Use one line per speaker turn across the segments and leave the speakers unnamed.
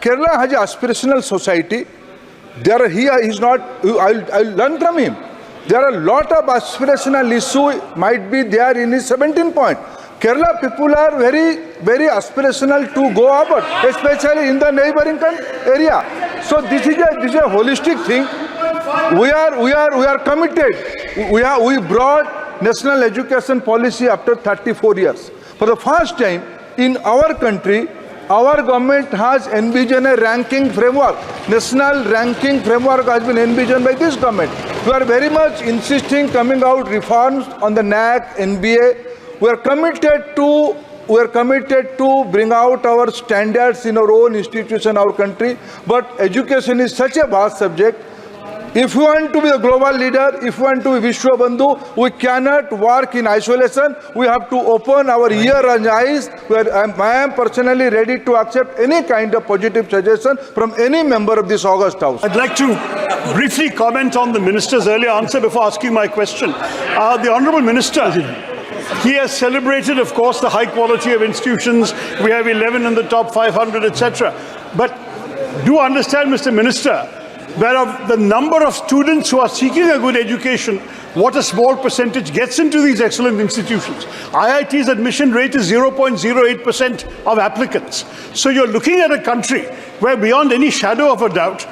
Kerala has an aspirational society. There he is not. I'll learn from him. There are a lot of aspirational issues might be there in his 17 point. Kerala people are very aspirational to go abroad, especially in the neighboring area. So this is a holistic thing. We are committed. We brought national education policy after 34 years. For the first time in our country, our government has envisioned a ranking framework. National ranking framework has been envisioned by this government. We are very much insisting coming out reforms on the NAC, NBA. We are committed to bring out our standards in our own institution, our country. But education is such a vast subject. If we want to be a global leader, if we want to be Vishwa Bandhu, we cannot work in isolation. We have to open our ear and eyes. I am personally ready to accept any kind of positive suggestion from any member of this august house.
I'd like to briefly comment on the minister's earlier answer before asking my question. The Honourable Minister, he has celebrated, of course, the high quality of institutions. We have 11 in the top 500, etc. But do understand, Mr. Minister, that of the number of students who are seeking a good education, what a small percentage gets into these excellent institutions. IIT's admission rate is 0.08% of applicants. So you're looking at a country where, beyond any shadow of a doubt,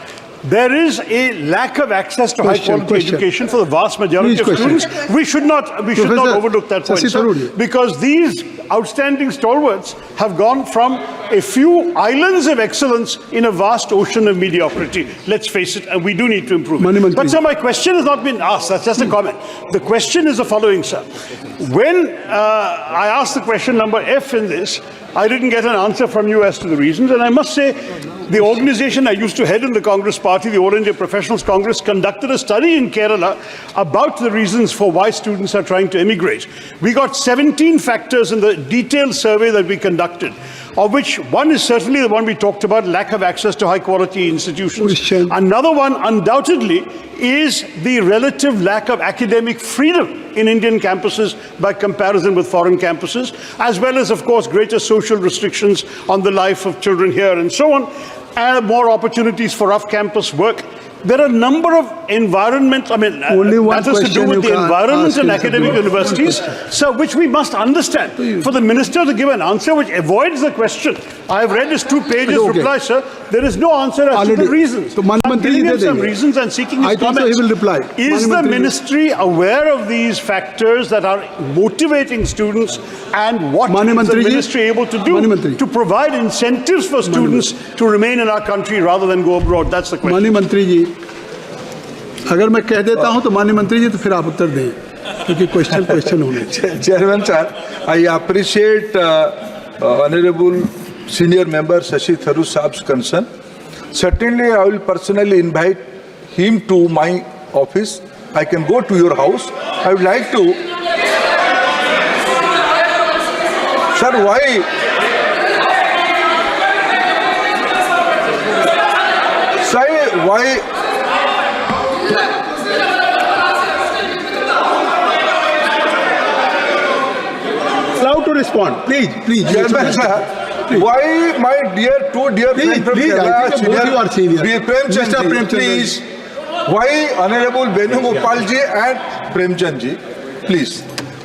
there is a lack of access to high-quality education for the vast majority of students. We should not overlook that point, sir, because these outstanding stalwarts have gone from a few islands of excellence in a vast ocean of mediocrity. Let's face it, and we do need to improve it. But, sir, my question has not been asked. That's just a comment. The question is the following, sir. When I asked the question number F in this, I didn't get an answer from you as to the reasons, and I must say, the organization I used to head in the Congress Party, the All India Professionals Congress, conducted a study in Kerala about the reasons for why students are trying to emigrate. We got 17 factors in the detailed survey that we conducted, of which one is certainly the one we talked about, lack of access to high-quality institutions. Another one, undoubtedly, is the relative lack of academic freedom in Indian campuses by comparison with foreign campuses, as well as, of course, greater social restrictions on the life of children here and so on, and more opportunities for off-campus work. There are a number of matters to do with the environment and academic universities, sir, which we must understand. For the minister to give an answer which avoids the question, I have read his 2 pages reply, sir. There is no answer as to the reasons. So I'm giving him some reasons and seeking his comments.
He will reply.
Is the ministry aware of these factors that are motivating students, and what is the ministry able to do to provide incentives for students to remain in our country rather than go abroad? That's the question.
माननीय मंत्री जी, अगर मैं कह देता हूं तो माननीय मंत्री जी तो फिर आप उत्तर दें, क्योंकि क्वेश्चन होने चाहिए.
Chairman sir, I appreciate Honorable Senior Member Shashi Tharoor Saab's concern. Certainly, I will personally invite him to my office. I can go to your house. I would like to. Sir, why? Sir, why?
Allow to respond, please.
Chairman sir, why my two dear friends from Kerala, Premchand ji, please, why Honorable Venugopal ji and Premchand ji, please.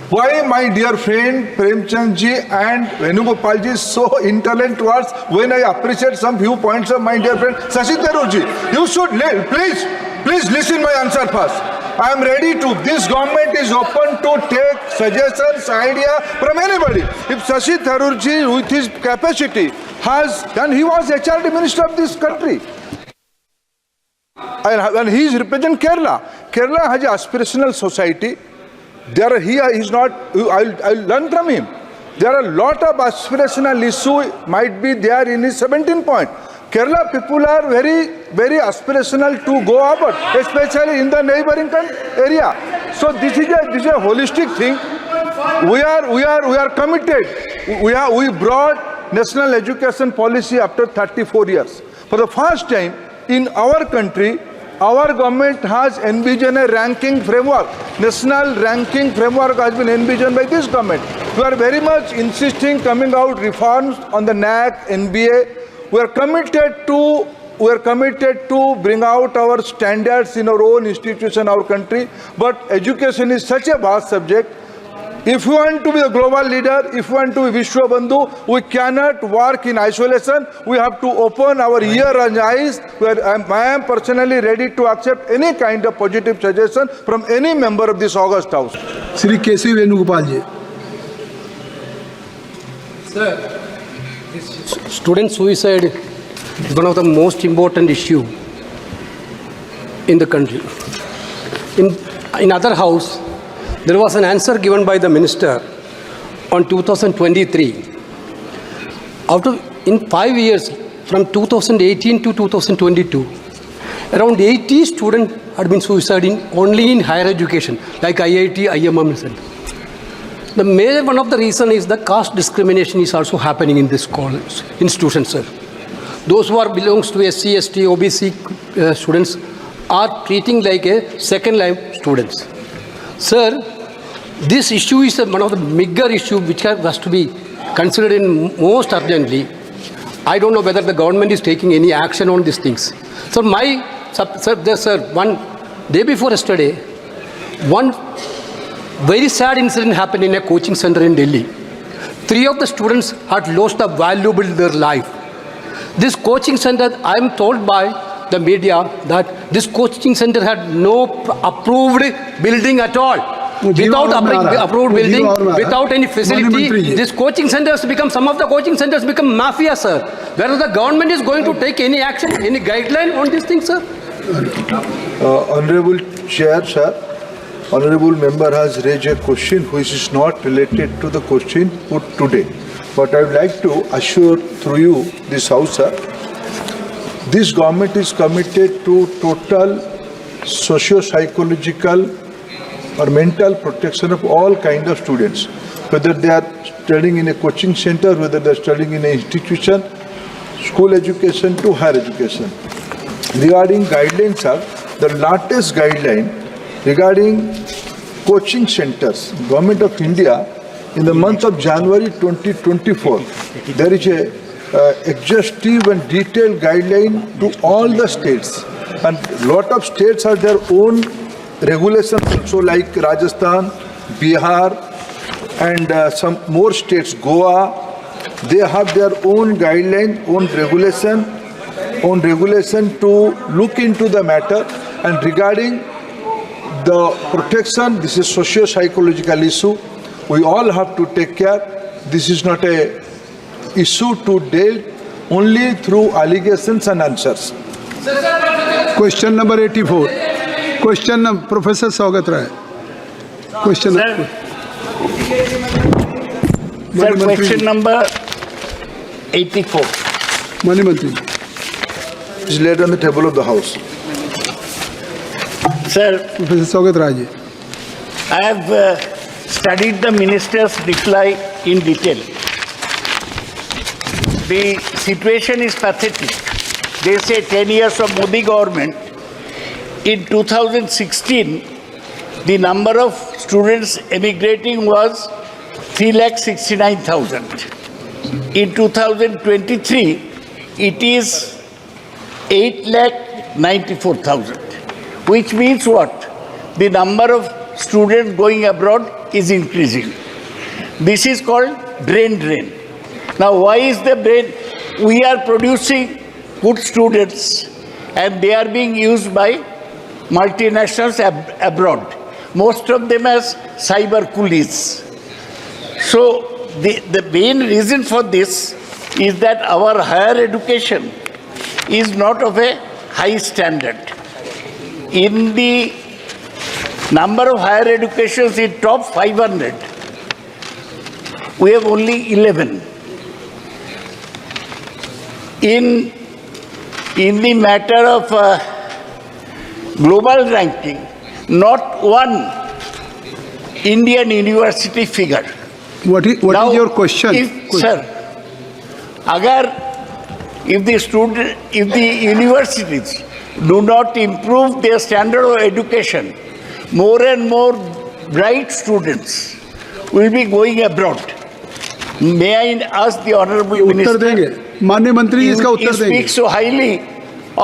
Why my dear friend Premchand ji and Venugopal ji is so intolerant towards when I appreciate some few points of my dear friend Shashi Tharoor ji? You should please listen my answer first. I am ready to. This government is open to take suggestions, idea from anybody. If Shashi Tharoor ji, with his capacity, has done, he was HRD minister of this country, and he is representing Kerala. Kerala has an aspirational society. There he is not. I'll learn from him. There are a lot of aspirational issues might be there in his 17 point. Kerala people are very aspirational to go abroad, especially in the neighboring area. So this is a holistic thing. We are committed. We brought national education policy after 34 years. For the first time in our country, our government has envisioned a ranking framework. National ranking framework has been envisioned by this government. We are very much insisting coming out reforms on the NAC, NBA. We are committed to bring out our standards in our own institution, our country. But education is such a vast subject. If we want to be a global leader, if we want to be Vishwa Bandhu, we cannot work in isolation. We have to open our ear and eyes. I am personally ready to accept any kind of positive suggestion from any member of this august house.
Shri KC Venugopal ji.
Sir, student suicide is one of the most important issue in the country. In other house, there was an answer given by the minister on 2023. In 5 years, from 2018 to 2022, around 80 students had been suiciding only in higher education, like IIT, IMM, etc. The major one of the reason is the caste discrimination is also happening in this college institution, sir. Those who belongs to SC, ST, OBC students are treating like a second line students. Sir, this issue is one of the bigger issue which has to be considered in most urgently. I don't know whether the government is taking any action on these things. So one day before yesterday, one very sad incident happened in a coaching center in Delhi. 3 of the students had lost the valuable their life. This coaching center, I am told by the media that this coaching center had no approved building at all. Without approved building, without any facility, this coaching centers become, some of the coaching centers become mafia, sir. Whether the government is going to take any action, any guideline on this thing, sir?
Honorable Chair, sir, Honorable Member has raised a question which is not related to the question put today. But I would like to assure through you, this House, sir, this government is committed to total socio-psychological or mental protection of all kinds of students, whether they are studying in a coaching center, whether they are studying in an institution, school education to higher education. Regarding guidelines, sir, the latest guideline regarding coaching centers, Government of India, in the month of January 2024, there is a exhaustive and detailed guideline to all the states, and lot of states have their own regulations also, like Rajasthan, Bihar, and some more states, Goa. They have their own guideline, own regulation to look into the matter. And regarding the protection, this is socio-psychological issue. We all have to take care. This is not a issue to deal only through allegations and answers.
Question number 84. Question number, Professor Saugat Rai. Question number.
Sir, question number 84.
Mani Mantri.
Is laid on the table of the House.
Sir,
Professor Saugat Rai ji.
I have studied the minister's reply in detail. The situation is pathetic. They say 10 years of Modi government. In 2016, the number of students emigrating was 3,69,000. In 2023, it is 8,94,000, which means what? The number of students going abroad is increasing. This is called brain drain. Now, why is the brain? We are producing good students and they are being used by multinationals abroad. Most of them as cyber coolies. So, the main reason for this is that our higher education is not of a high standard. In the number of higher educations in top 500, we have only 11. In the matter of global ranking, not one Indian university figure.
What is your question?
Sir, if the universities do not improve their standard of education, more and more bright students will be going abroad. May I ask the Honorable Minister?
माननीय मंत्री जी इसका उत्तर
you
देंगे।
speak so highly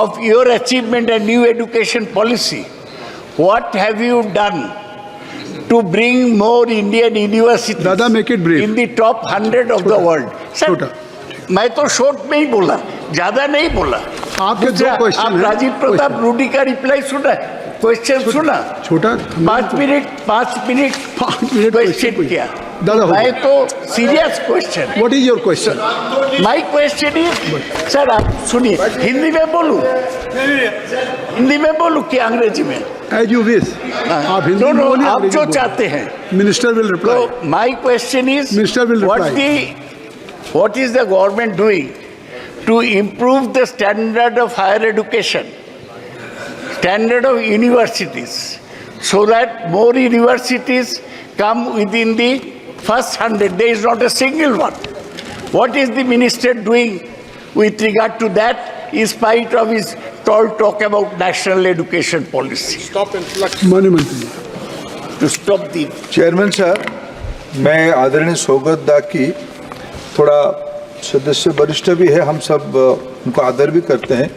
of your achievement and new education policy. What have you done to bring more Indian universities
Dada, make it brief.
in the top 100 of the world? Sir,
छोटा।
मैं तो short में ही बोला, ज्यादा नहीं बोला।
आपके दो
दूसरा,
question
आप
हैं।
राजीव प्रताप
Question।
रूडी का रिप्लाई सुना, क्वेश्चन सुना,
छोटा
5 मिनट
5 मिनट
क्वेश्चन
question
किया।
दादा हो
मैं तो serious question.
What is your question?
My question is, sir आप सुनिए, हिंदी में बोलूं, हिंदी में बोलूं कि अंग्रेजी में?
As you wish. आप हिंदी
नो
में
नो,
बोलिए,
आप
अंग्रेजी
जो
में बोलिए।
चाहते हैं।
Minister will reply.
So my question is,
Minister will reply.
what is the government doing to improve the standard of higher education, standard of universities, so that more universities come within the first 100? There is not a single one. What is the minister doing with regard to that, in spite of his tall talk about national education policy?
माननीय मंत्री जी।
To stop the
chairman sir, मैं आदरणीय सौगत दा की थोड़ा सदस्य वरिष्ठ भी है, हम सब उनको आदर भी करते हैं,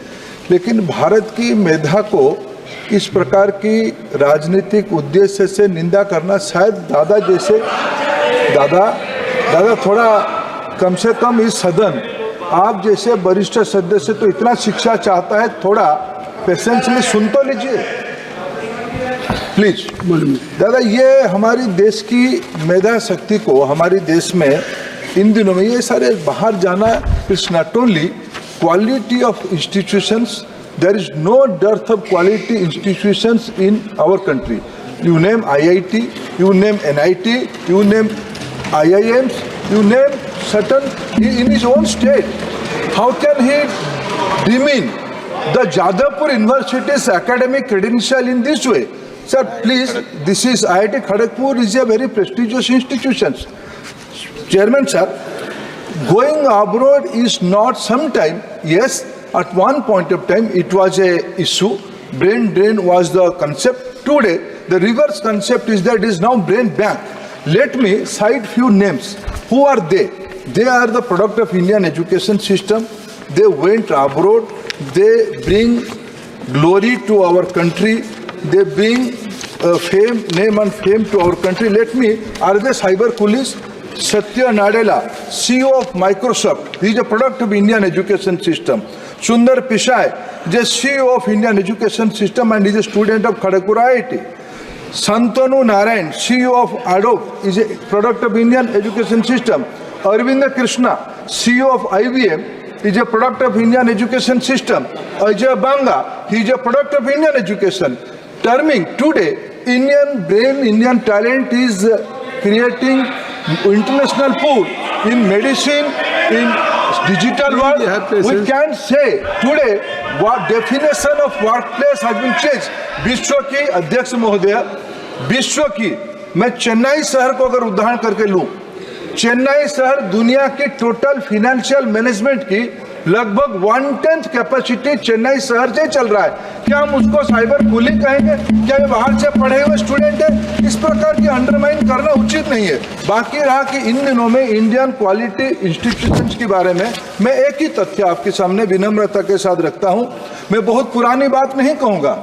लेकिन भारत की मेधा को इस प्रकार की राजनीतिक उद्देश्य से निंदा करना शायद दादा जैसे दादा थोड़ा कम से कम इस सदन आप जैसे वरिष्ठ सदस्य तो इतना शिक्षा चाहता है, थोड़ा पेशेंसली सुन तो लीजिए प्लीज। दादा, ये हमारी देश की मेधा शक्ति को हमारे देश में इन दिनों में ये सारे बाहर जाना, it's not only quality of institutions, there is no dearth of quality institutions in our country. You name IIT, you name NIT, you name IIMs, you name certain in his own state. How can he demean the Jadavpur University's academic credential in this way? Sir, please, this is IIT Kharagpur is a very prestigious institution. Chairman sir, going abroad is not sometime, yes, at one point of time it was a issue, brain drain was the concept. Today the reverse concept is that it is now brain bank. Let me cite few names. Who are they? They are the product of Indian education system. They went abroad, they bring glory to our country, they bring fame, name and fame to our country. Let me, are they cyber coolies? Satya Nadella, CEO of Microsoft, he is a product of Indian education system. Sundar Pichai, the CEO of Indian education system and is a student of Kharagpur IIT. Santanu Narayan, CEO of Adobe, is a product of Indian education system. Arvind Krishna, CEO of IBM, is a product of Indian education system. Ajay Banga, he is a product of Indian education. Terming today, Indian brain, Indian talent is creating international pool in medicine, in digital world. We can say today what definition of workplace has been changed. विश्व की अध्यक्ष महोदय, विश्व की मैं चेन्नई शहर को अगर उदाहरण करके लूं, चेन्नई शहर दुनिया की टोटल फाइनेंशियल मैनेजमेंट की लगभग 1/10 कैपेसिटी चेन्नई शहर से चल रहा है। क्या हम उसको साइबर कूलिंग कहेंगे? क्या ये बाहर से पढ़े हुए स्टूडेंट है? इस प्रकार की अंडरमाइन करना उचित नहीं है। बाकी रहा कि इन दिनों में इंडियन क्वालिटी इंस्टीट्यूशंस के बारे में मैं एक ही तथ्य आपके सामने विनम्रता के साथ रखता हूं। मैं बहुत पुरानी बात नहीं कहूंगा,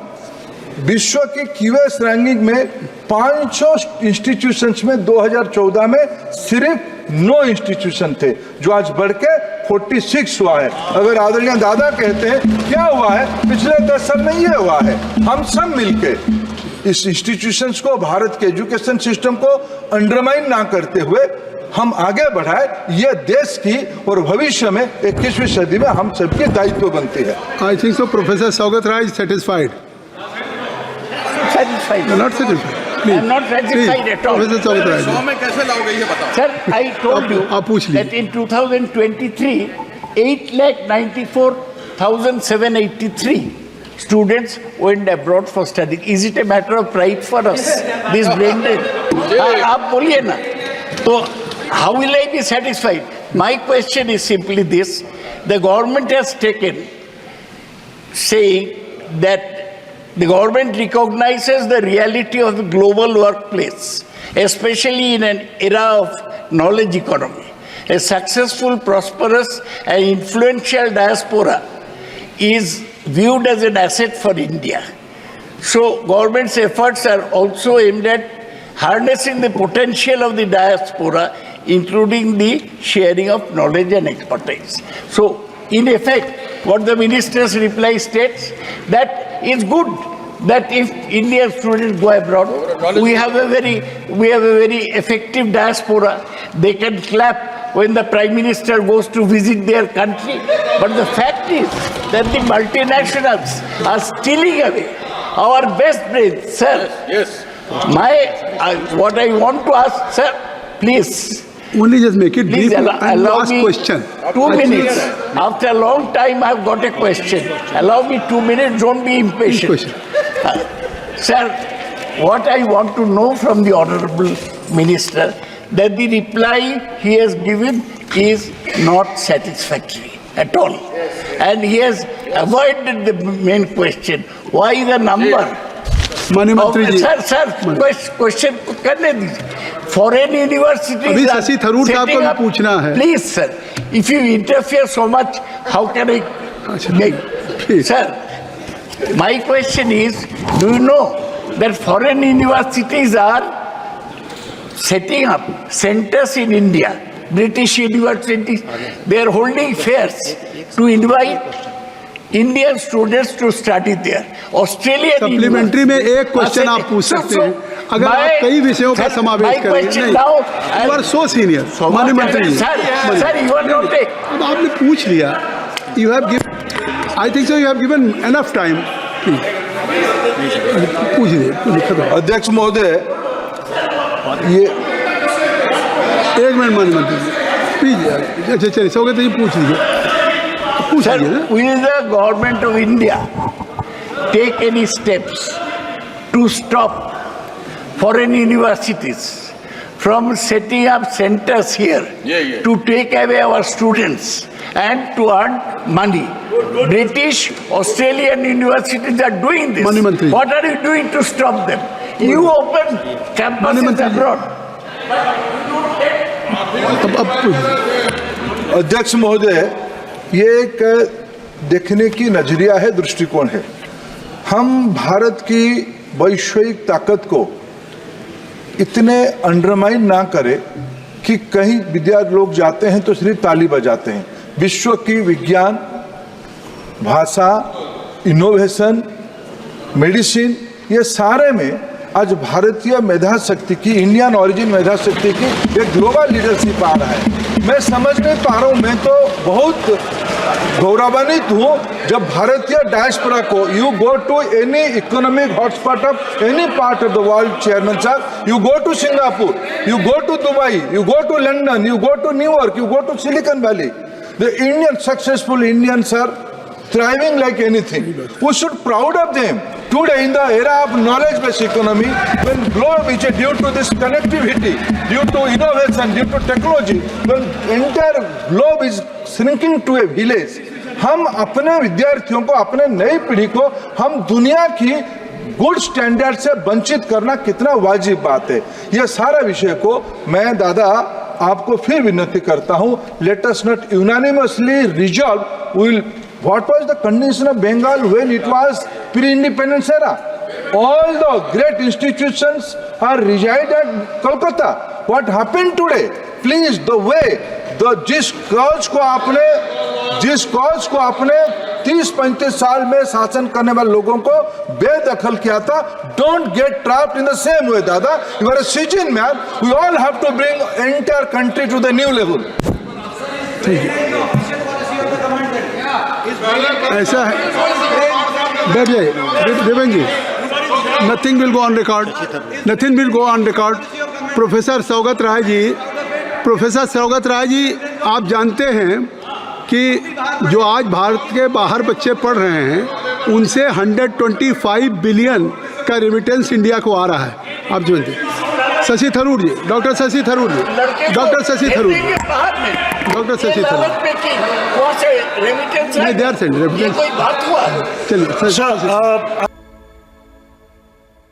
विश्व की क्यूएस रैंकिंग में 500 इंस्टीट्यूशंस में 2014 में सिर्फ 9 इंस्टीट्यूशन थे, जो आज बढ़ के 46 हुआ है। अगर आदरणीय दादा कहते हैं क्या हुआ है पिछले 10 साल में, ये हुआ है। हम सब मिलके इस इंस्टीट्यूशंस को, भारत के एजुकेशन सिस्टम को अंडरमाइन ना करते हुए हम आगे बढ़ाए, ये देश की और भविष्य में 21वीं सदी में हम सबकी दायित्व बनती है।
I think so professor Saugata Roy is satisfied.
satisfied.
Not satisfied.
I
Please.
am not satisfied at all.
Professor Saugata Roy ji.
Sir, I told you
आप पूछ लीजिए।
that in 2023, 8,94,783 students went abroad for studying. Is it a matter of pride for us? This brain drain. आप बोलिए ना। तो how will I be satisfied? My question is simply this: the government has taken, saying that the government recognizes the reality of the global workplace, especially in an era of knowledge economy. A successful, prosperous, and influential diaspora is viewed as an asset for India. So, government's efforts are also aimed at harnessing the potential of the diaspora, including the sharing of knowledge and expertise. So, in effect, what the minister's reply states, that it's good that if Indian students go abroad, we have a very effective diaspora. They can clap when the Prime Minister goes to visit their country. But the fact is that the multinationals are stealing away our best brains, sir. Yes. What I want to ask, sir, please.
Only just make it
Please
brief and
allow
ask
me
question.
2 minutes. After a long time, I've got a question. Allow me 2 minutes. Don't be impatient.
Question.
Sir, what I want to know from the Honorable Minister, that the reply he has given is not satisfactory at all. And he has avoided the main question. Why the number?
माननीय मंत्री जी,
Question करने दीजिए. Foreign universities
अभी
are
Shashi Tharoor साहब को
setting
भी
up-
पूछना है.
Please, sir, if you interfere so much, how can I make?
please.
Sir, my question is, do you know that foreign universities are setting up centers in India, British universities, they are holding fairs to invite Indian students to study there. Australian
supplementary में एक question आप पूछ सकते हैं अगर आप कई विषयों का समावेश करें. यू आर सो सीनियर माननीय मंत्री जी.
Sir, you are not a...
अब आपने पूछ लिया. You have given, I think so you have given enough time. पूछिए.
अध्यक्ष महोदय, ये
एक मिनट माननीय मंत्री जी, प्लीज. अच्छा चलिए, सौगत जी पूछ लीजिए. पूछ
Sir,
लीजिए ना.
will the government of India take any steps to stop foreign universities from setting up centers here to take away our students and to earn money? British, Australian universities are doing this.
Mani Mantri.
What are you doing to stop them? You open campuses
Mantri.
abroad.
अब पूछिए.
अध्यक्ष महोदय, ये एक देखने की नजरिया है, दृष्टिकोण है. हम भारत की वैश्विक ताकत को इतने अंडरमाइन ना करें कि कहीं विद्यार्थी लोग जाते हैं तो सिर्फ ताली बजाते हैं. विश्व की विज्ञान, भाषा, इनोवेशन, मेडिसिन, ये सारे में आज भारतीय मेधा शक्ति की, इंडियन ओरिजिन मेधा शक्ति की एक ग्लोबल लीडरशिप आ रहा है. मैं समझ नहीं पा रहा हूँ. मैं तो बहुत गौरवान्वित हूँ जब भारतीय डायस्पोरा को, you go to any economic hotspot of any part of the world, chairman साहब, you go to Singapore, you go to Dubai, you go to London, you go to New York, you go to Silicon Valley. The Indian successful Indians are thriving like anything. We should proud of them. Today, in the era of knowledge-based economy, when globe is due to this connectivity, due to innovation, due to technology, when entire globe is shrinking to a village, हम अपने विद्यार्थियों को, अपने नई पीढ़ी को, हम दुनिया की गुड स्टैंडर्ड से वंचित करना कितना वाजिब बात है. यह सारा विषय को मैं दादा आपको फिर विनती करता हूं, let us not unanimously resolve. Will What was the condition of Bengal when it was pre-independence era? All the great institutions are reside at Kolkata. What happened today? Please, the way जिस cause को आपने 30-35 साल में शासन करने वाले लोगों को बेदखल किया था, don't get trapped in the same way, दादा. You are a citizen man. We all have to bring entire country to the new level.
ऐसा है. बैठ जाइए Devendra ji. Nothing will go on record. Nothing will go on record. Professor Saugata Roy ji, आप जानते हैं कि जो आज भारत के बाहर बच्चे पढ़ रहे हैं उनसे 125 बिलियन का रेमिटेंस इंडिया को आ रहा है. आप जानते हैं. शशि थरूर जी, डॉक्टर शशि थरूर जी. नहीं, दे आर सेंड रेमिटेंस. चलिए.